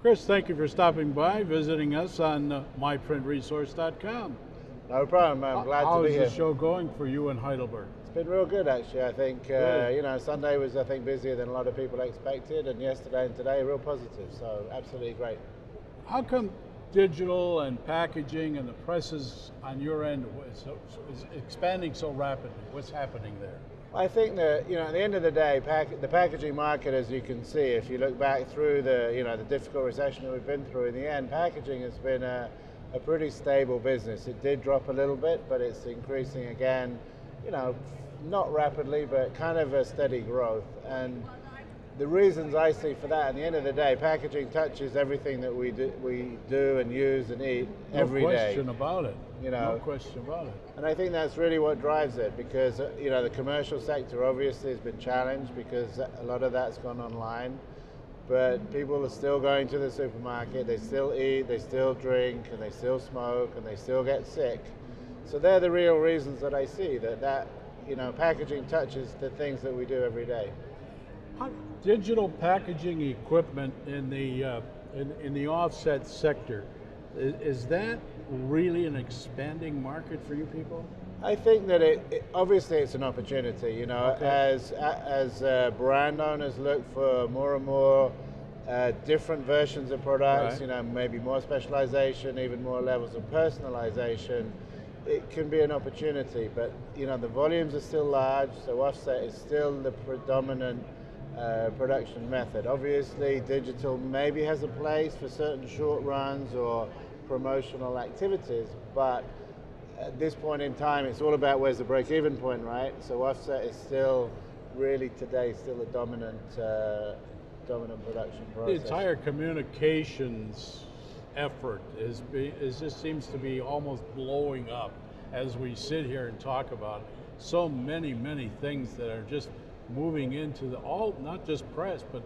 Chris, thank you for stopping by, visiting us on myprintresource.com. No problem, I'm glad to be here. How's the show going for you in Heidelberg? It's been real good actually. I think, you know, Sunday was I think busier than a lot of people expected, and yesterday and today real positive, so absolutely great. How come digital and packaging and the presses on your end is expanding so rapidly? What's happening there? I think that, you know, at the end of the day, the packaging market, as you can see, if you look back through the, you know, the difficult recession that we've been through, in the end, packaging has been a pretty stable business. It did drop a little bit, but it's increasing again, you know, not rapidly, but kind of a steady growth. And the reasons I see for that, at the end of the day, packaging touches everything that we do and use and eat every day. No question about it. You know, no question about it. And I think that's really what drives it, because you know, the commercial sector obviously has been challenged because a lot of that's gone online, but people are still going to the supermarket, they still eat, they still drink, and they still smoke, and they still get sick. So they're the real reasons that I see that you know, packaging touches the things that we do every day. Digital packaging equipment in the offset sector, is that really an expanding market for you people? I think that obviously it's an opportunity, you know, okay. as brand owners look for more and more different versions of products, right. You know, maybe more specialization, even more levels of personalization. It can be an opportunity, but you know, the volumes are still large, so offset is still the predominant production method. Obviously, digital maybe has a place for certain short runs or promotional activities, but at this point in time, it's all about where's the break-even point, right? So offset is still, really today, still a dominant production process. The entire communications effort just seems to be almost blowing up as we sit here and talk about so many things that are just moving into not just press, but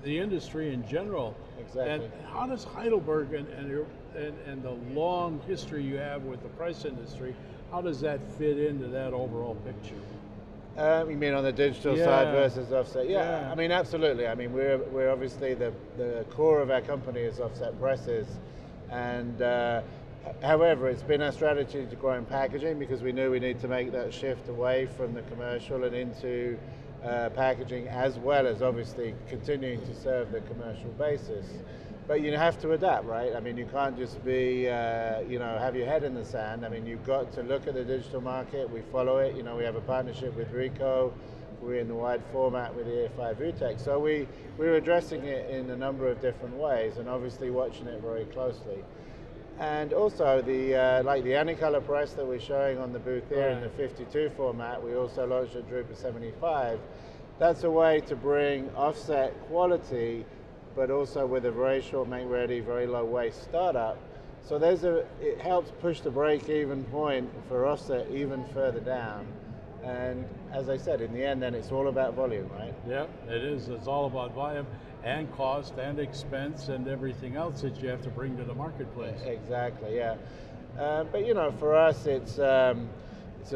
the industry in general. Exactly. And how does Heidelberg and the long history you have with the press industry, how does that fit into that overall picture? You mean on the digital side versus offset? Yeah, I mean, absolutely. I mean, we're obviously the core of our company is offset presses, and however, it's been our strategy to grow in packaging because we knew we need to make that shift away from the commercial and into packaging, as well as obviously continuing to serve the commercial basis. But you have to adapt, right? I mean, you can't just be, you know, have your head in the sand. I mean, you've got to look at the digital market. We follow it. You know, we have a partnership with Ricoh. We're in the wide format with the EFI Vutec. So we're addressing it in a number of different ways, and obviously watching it very closely. And also the like the Anicolor press that we're showing on the booth here in the 52 format, we also launched at Drupa 75. That's a way to bring offset quality, but also with a very short make ready, very low waste startup. So it helps push the break-even point for offset even further down. And as I said, in the end, then it's all about volume, right? Yeah, it is. It's all about volume and cost and expense and everything else that you have to bring to the marketplace. Exactly, yeah. But you know, for us, it's an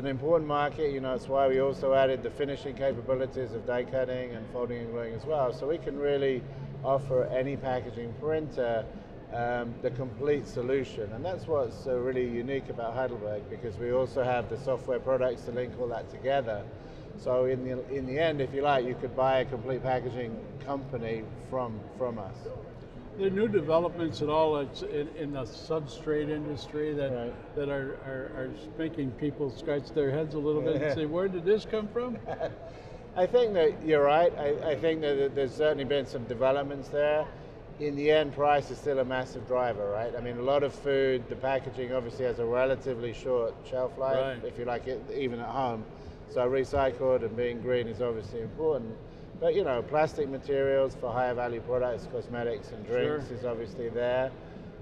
important market. You know, it's why we also added the finishing capabilities of die cutting and folding and gluing as well. So we can really offer any packaging printer the complete solution, and that's what's really unique about Heidelberg, because we also have the software products to link all that together. So in the end, if you like, you could buy a complete packaging company from us. The new developments at all in the substrate industry that are making people scratch their heads a little bit and say, where did this come from? I think that you're right. I think that there's certainly been some developments there. In the end, price is still a massive driver, right? I mean, a lot of food, the packaging obviously has a relatively short shelf life, if you like it, even at home. So recycled and being green is obviously important. But you know, plastic materials for higher value products, cosmetics and drinks is obviously there.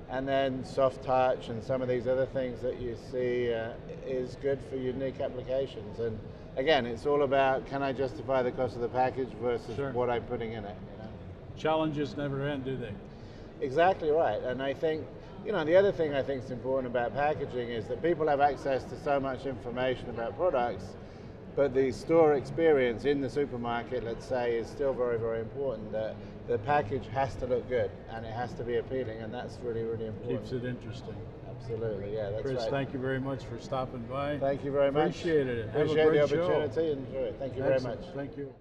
And then soft touch and some of these other things that you see is good for unique applications. And again, it's all about, can I justify the cost of the package versus what I'm putting in it? You know? Challenges never end, do they? Exactly right. And I think, you know, the other thing I think is important about packaging is that people have access to so much information about products But the store experience in the supermarket, let's say, is still very, very important. That the package has to look good and it has to be appealing, and that's really, really important. Keeps it interesting. Absolutely, yeah, that's Chris, right. thank you very much for stopping by. Thank you very much. Appreciate it. Appreciate Have a great the opportunity show. and enjoy it. Thank you very much. Thank you.